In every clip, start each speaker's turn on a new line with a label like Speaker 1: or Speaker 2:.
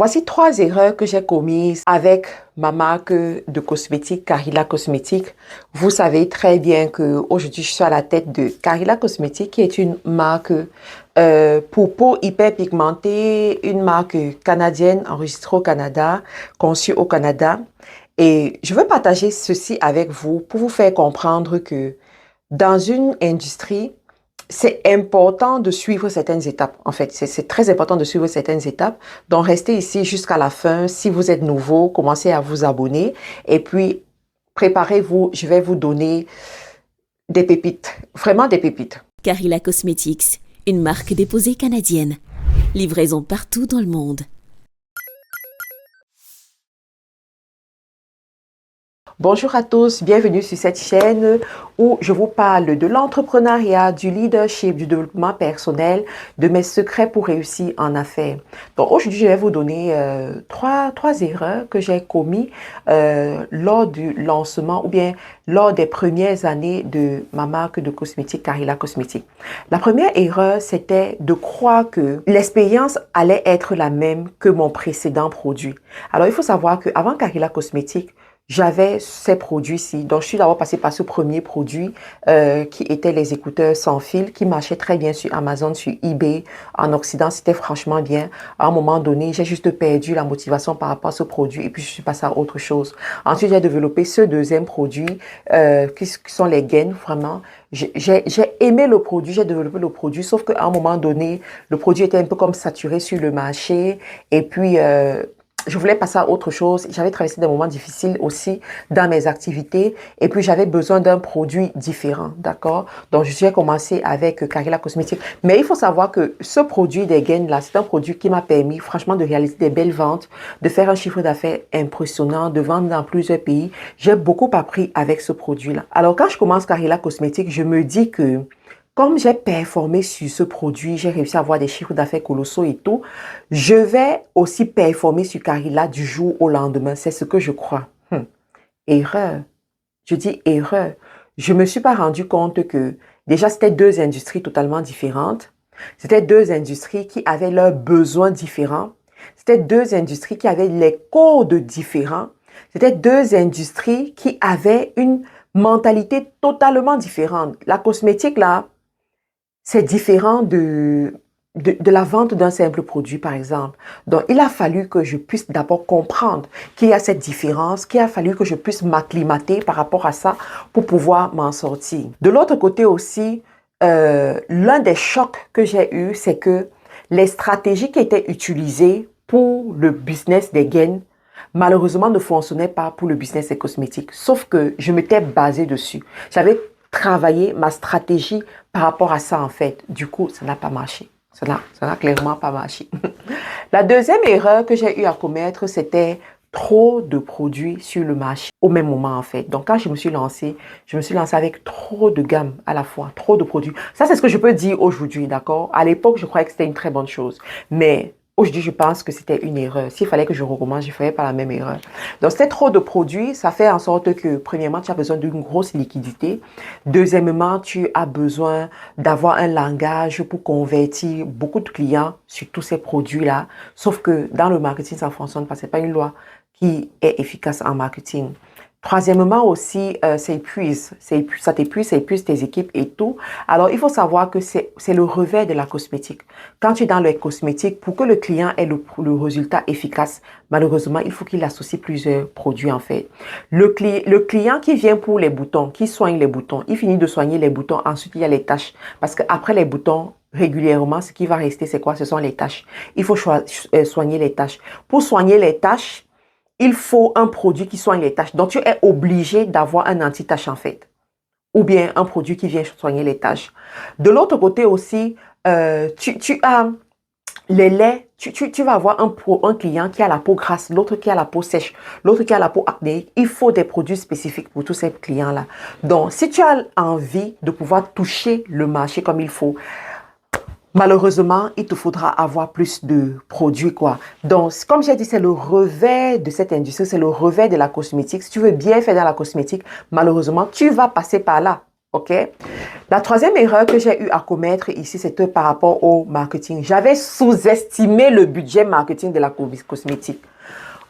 Speaker 1: Voici 3 erreurs que j'ai commises avec ma marque de cosmétiques, Carilla Cosmétiques. Vous savez très bien que aujourd'hui je suis à la tête de Carilla Cosmétiques, qui est une marque pour peau hyper pigmentée, une marque canadienne enregistrée au Canada, conçue au Canada. Et je veux partager ceci avec vous pour vous faire comprendre que dans une industrie, c'est important de suivre certaines étapes. En fait, c'est très important de suivre certaines étapes. Donc, restez ici jusqu'à la fin. Si vous êtes nouveau, commencez à vous abonner. Et puis, préparez-vous. Je vais vous donner des pépites. Vraiment des pépites.
Speaker 2: Carilla Cosmetics, une marque déposée canadienne. Livraison partout dans le monde.
Speaker 1: Bonjour à tous, bienvenue sur cette chaîne où je vous parle de l'entrepreneuriat, du leadership, du développement personnel, de mes secrets pour réussir en affaires. Donc aujourd'hui, je vais vous donner trois erreurs que j'ai commises lors du lancement ou bien lors des premières années de ma marque de cosmétiques, Carilla Cosmétiques. La première erreur, c'était de croire que l'expérience allait être la même que mon précédent produit. Alors, il faut savoir qu'avant Carilla Cosmétiques, j'avais ces produits-ci. Donc, je suis d'abord passée par ce premier produit qui était les écouteurs sans fil, qui marchaient très bien sur Amazon, sur eBay. En Occident, c'était franchement bien. À un moment donné, j'ai juste perdu la motivation par rapport à ce produit et puis je suis passée à autre chose. Ensuite, j'ai développé ce deuxième produit qui sont les gaines, vraiment. J'ai aimé le produit, j'ai développé le produit, sauf qu'à un moment donné, le produit était un peu comme saturé sur le marché et puis je voulais passer à autre chose. J'avais traversé des moments difficiles aussi dans mes activités et puis j'avais besoin d'un produit différent, d'accord? Donc, j'ai commencé avec Carilla Cosmétiques. Mais il faut savoir que ce produit des gaines-là, c'est un produit qui m'a permis franchement de réaliser des belles ventes, de faire un chiffre d'affaires impressionnant, de vendre dans plusieurs pays. J'ai beaucoup appris avec ce produit-là. Alors, quand je commence Carilla Cosmétiques, je me dis que comme j'ai performé sur ce produit, j'ai réussi à avoir des chiffres d'affaires colossaux et tout, je vais aussi performer sur Carilla du jour au lendemain. C'est ce que je crois. Erreur. Je dis erreur. Je ne me suis pas rendu compte que déjà, c'était deux industries totalement différentes. C'était deux industries qui avaient leurs besoins différents. C'était deux industries qui avaient les codes différents. C'était deux industries qui avaient une mentalité totalement différente. La cosmétique, là, c'est différent de la vente d'un simple produit, par exemple. Donc, il a fallu que je puisse d'abord comprendre qu'il y a cette différence, qu'il a fallu que je puisse m'acclimater par rapport à ça pour pouvoir m'en sortir. De l'autre côté aussi, l'un des chocs que j'ai eu, c'est que les stratégies qui étaient utilisées pour le business des gaines, malheureusement, ne fonctionnaient pas pour le business des cosmétiques. Sauf que je m'étais basée dessus. J'avais travaillé ma stratégie par rapport à ça, en fait. Du coup, ça n'a pas marché. Ça n'a clairement pas marché. La deuxième erreur que j'ai eu à commettre, c'était trop de produits sur le marché au même moment, en fait. Donc, quand je me suis lancée avec trop de gammes à la fois, trop de produits. Ça, c'est ce que je peux dire aujourd'hui, d'accord? À l'époque, je croyais que c'était une très bonne chose. Mais aujourd'hui, je pense que c'était une erreur. S'il fallait que je recommence, je ne ferais pas la même erreur. Donc, c'est trop de produits. Ça fait en sorte que, premièrement, tu as besoin d'une grosse liquidité. Deuxièmement, tu as besoin d'avoir un langage pour convertir beaucoup de clients sur tous ces produits-là. Sauf que dans le marketing, ça ne fonctionne pas. Ce n'est pas une loi qui est efficace en marketing. Troisièmement aussi, ça t'épuise, ça épuise tes équipes et tout. Alors, il faut savoir que c'est le revers de la cosmétique. Quand tu es dans le cosmétique, pour que le client ait le résultat efficace, malheureusement, il faut qu'il associe plusieurs produits en fait. Le client qui vient pour les boutons, qui soigne les boutons, il finit de soigner les boutons, ensuite il y a les taches. Parce qu'après les boutons, régulièrement, ce qui va rester, c'est quoi? Ce sont les taches. Il faut soigner les taches. Pour soigner les taches, il faut un produit qui soigne les taches. Donc, tu es obligé d'avoir un anti-tache en fait. Ou bien un produit qui vient soigner les taches. De l'autre côté aussi, tu as les laits. Tu vas avoir un client qui a la peau grasse, l'autre qui a la peau sèche, l'autre qui a la peau acnéique. Il faut des produits spécifiques pour tous ces clients-là. Donc, si tu as envie de pouvoir toucher le marché comme il faut, malheureusement, il te faudra avoir plus de produits, quoi. Donc, comme j'ai dit, c'est le revers de cette industrie, c'est le revers de la cosmétique. Si tu veux bien faire dans la cosmétique, malheureusement, tu vas passer par là. OK? La troisième erreur que j'ai eu à commettre ici, c'était par rapport au marketing. J'avais sous-estimé le budget marketing de la cosmétique.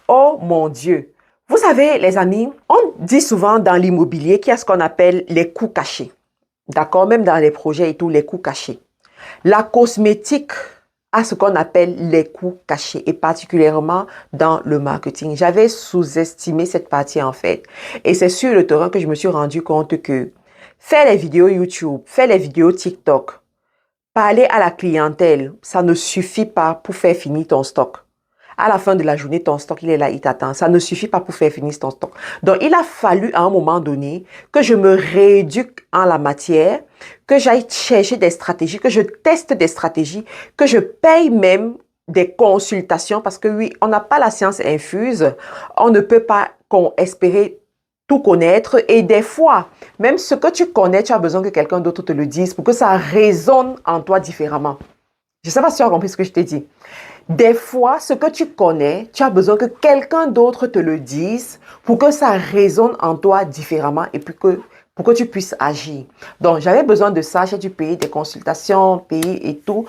Speaker 1: Oh mon Dieu! Vous savez, les amis, on dit souvent dans l'immobilier qu'il y a ce qu'on appelle les coûts cachés. D'accord? Même dans les projets et tout, les coûts cachés. La cosmétique a ce qu'on appelle les coûts cachés et particulièrement dans le marketing. J'avais sous-estimé cette partie en fait. Et c'est sur le terrain que je me suis rendu compte que faire les vidéos YouTube, faire les vidéos TikTok, parler à la clientèle, ça ne suffit pas pour faire finir ton stock. À la fin de la journée, ton stock, il est là, il t'attend. Ça ne suffit pas pour faire finir ton stock. Donc, il a fallu à un moment donné que je me rééduque en la matière, que j'aille chercher des stratégies, que je teste des stratégies, que je paye même des consultations parce que oui, on n'a pas la science infuse. On ne peut pas espérer tout connaître et des fois, même ce que tu connais, tu as besoin que quelqu'un d'autre te le dise pour que ça résonne en toi différemment. Je ne sais pas si tu as compris ce que je t'ai dit. Des fois, ce que tu connais, tu as besoin que quelqu'un d'autre te le dise pour que ça résonne en toi différemment et puis pour que tu puisses agir. Donc, j'avais besoin de ça. J'ai dû payer des consultations, payer et tout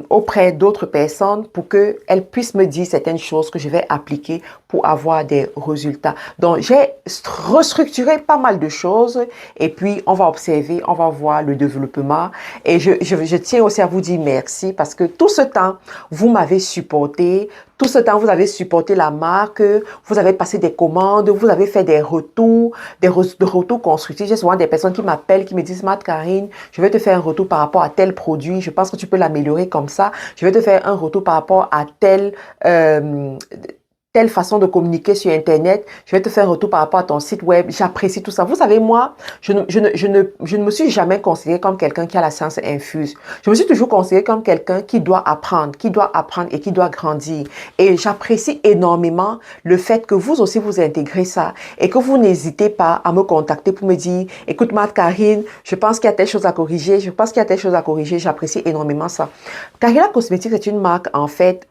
Speaker 1: auprès d'autres personnes pour qu'elles puissent me dire certaines choses que je vais appliquer pour avoir des résultats. Donc, j'ai restructuré pas mal de choses et puis on va observer, on va voir le développement. Et je tiens aussi à vous dire merci parce que tout ce temps, vous m'avez supporté. Tout ce temps, vous avez supporté la marque, vous avez passé des commandes, vous avez fait des retours, des retours constructifs. J'ai souvent des personnes qui m'appellent, qui me disent, Matt Karine, je vais te faire un retour par rapport à tel produit, je pense que tu peux l'améliorer comme ça. Je vais te faire un retour par rapport à telle façon de communiquer sur Internet. Je vais te faire un retour par rapport à ton site web. J'apprécie tout ça. Vous savez, moi, je ne me suis jamais considérée comme quelqu'un qui a la science infuse. Je me suis toujours considérée comme quelqu'un qui doit apprendre et qui doit grandir. Et j'apprécie énormément le fait que vous aussi vous intégrez ça et que vous n'hésitez pas à me contacter pour me dire, écoute, Matt Karine, je pense qu'il y a telle chose à corriger. Je pense qu'il y a telle chose à corriger. J'apprécie énormément ça. Carrera Cosmetics, c'est une marque, en fait,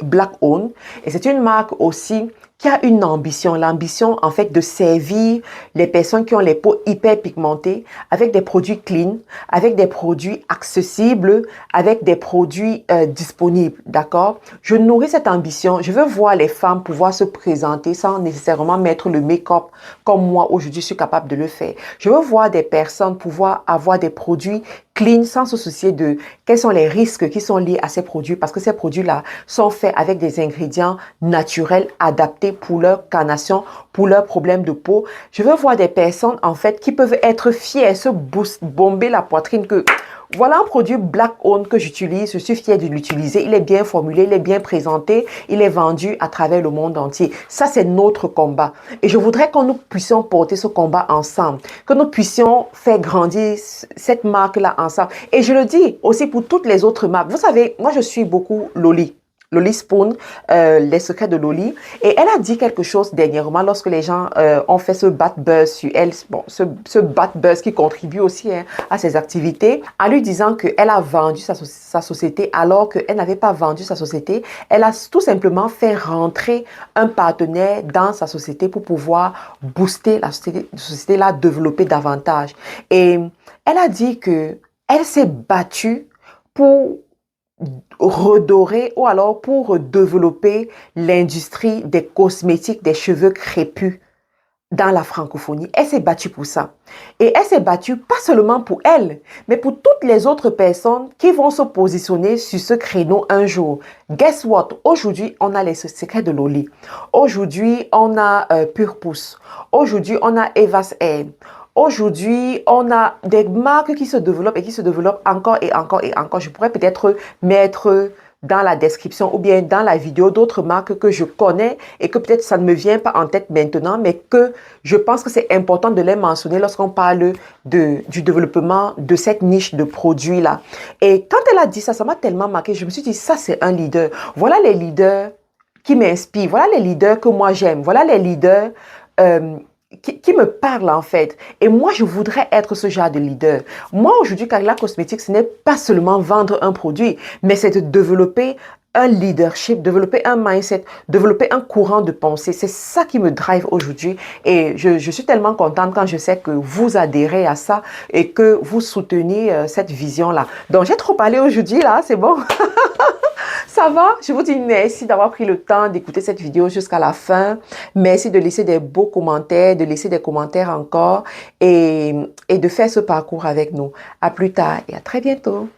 Speaker 1: black owned et c'est une marque aussi qui a une ambition, l'ambition en fait de servir les personnes qui ont les peaux hyper pigmentées avec des produits clean, avec des produits accessibles, avec des produits disponibles, d'accord? Je nourris cette ambition, je veux voir les femmes pouvoir se présenter sans nécessairement mettre le make-up comme moi aujourd'hui je suis capable de le faire. Je veux voir des personnes pouvoir avoir des produits clean sans se soucier de quels sont les risques qui sont liés à ces produits parce que ces produits-là sont faits avec des ingrédients naturels adaptés pour leur carnation, pour leurs problèmes de peau. Je veux voir des personnes en fait qui peuvent être fières, se bomber la poitrine que voilà un produit black owned que j'utilise, je suis fière de l'utiliser, il est bien formulé, il est bien présenté, il est vendu à travers le monde entier. Ça, c'est notre combat. Et je voudrais que nous puissions porter ce combat ensemble, que nous puissions faire grandir cette marque-là ensemble. Et je le dis aussi pour toutes les autres marques. Vous savez, moi, je suis beaucoup Loli. Loli Spoon, les secrets de Loli. Et elle a dit quelque chose dernièrement lorsque les gens ont fait ce bad buzz sur elle. Bon, ce bad buzz qui contribue aussi à ses activités, en lui disant qu'elle a vendu sa société alors qu'elle n'avait pas vendu sa société. Elle a tout simplement fait rentrer un partenaire dans sa société pour pouvoir booster la société, la développer davantage. Et elle a dit que elle s'est battue pour redorer ou alors pour développer l'industrie des cosmétiques, des cheveux crépus dans la francophonie. Elle s'est battue pour ça. Et elle s'est battue pas seulement pour elle, mais pour toutes les autres personnes qui vont se positionner sur ce créneau un jour. Guess what? Aujourd'hui, on a les secrets de Loli. Aujourd'hui, on a Pure Pousse. Aujourd'hui, on a Eva's Hair. Aujourd'hui, on a des marques qui se développent et qui se développent encore et encore et encore. Je pourrais peut-être mettre dans la description ou bien dans la vidéo d'autres marques que je connais et que peut-être ça ne me vient pas en tête maintenant, mais que je pense que c'est important de les mentionner lorsqu'on parle du développement de cette niche de produits-là. Et quand elle a dit ça, ça m'a tellement marqué. Je me suis dit, ça c'est un leader. Voilà les leaders qui m'inspirent. Voilà les leaders que moi j'aime. Voilà les leaders qui me parle en fait. Et moi, je voudrais être ce genre de leader. Moi, aujourd'hui, Carrera Cosmetics, ce n'est pas seulement vendre un produit, mais c'est de développer un leadership, développer un mindset, développer un courant de pensée. C'est ça qui me drive aujourd'hui. Et je suis tellement contente quand je sais que vous adhérez à ça et que vous soutenez cette vision-là. Donc, j'ai trop parlé aujourd'hui, là, c'est bon. Ça va? Je vous dis merci d'avoir pris le temps d'écouter cette vidéo jusqu'à la fin. Merci de laisser des beaux commentaires, de laisser des commentaires encore et de faire ce parcours avec nous. À plus tard et à très bientôt.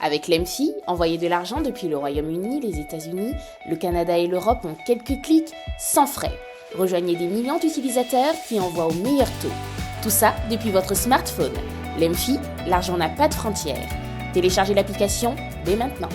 Speaker 3: Avec l'EMFI, envoyer de l'argent depuis le Royaume-Uni, les États-Unis, le Canada et l'Europe en quelques clics, sans frais. Rejoignez des millions d'utilisateurs qui envoient au meilleur taux. Tout ça depuis votre smartphone. L'EMFI, l'argent n'a pas de frontières. Téléchargez l'application dès maintenant.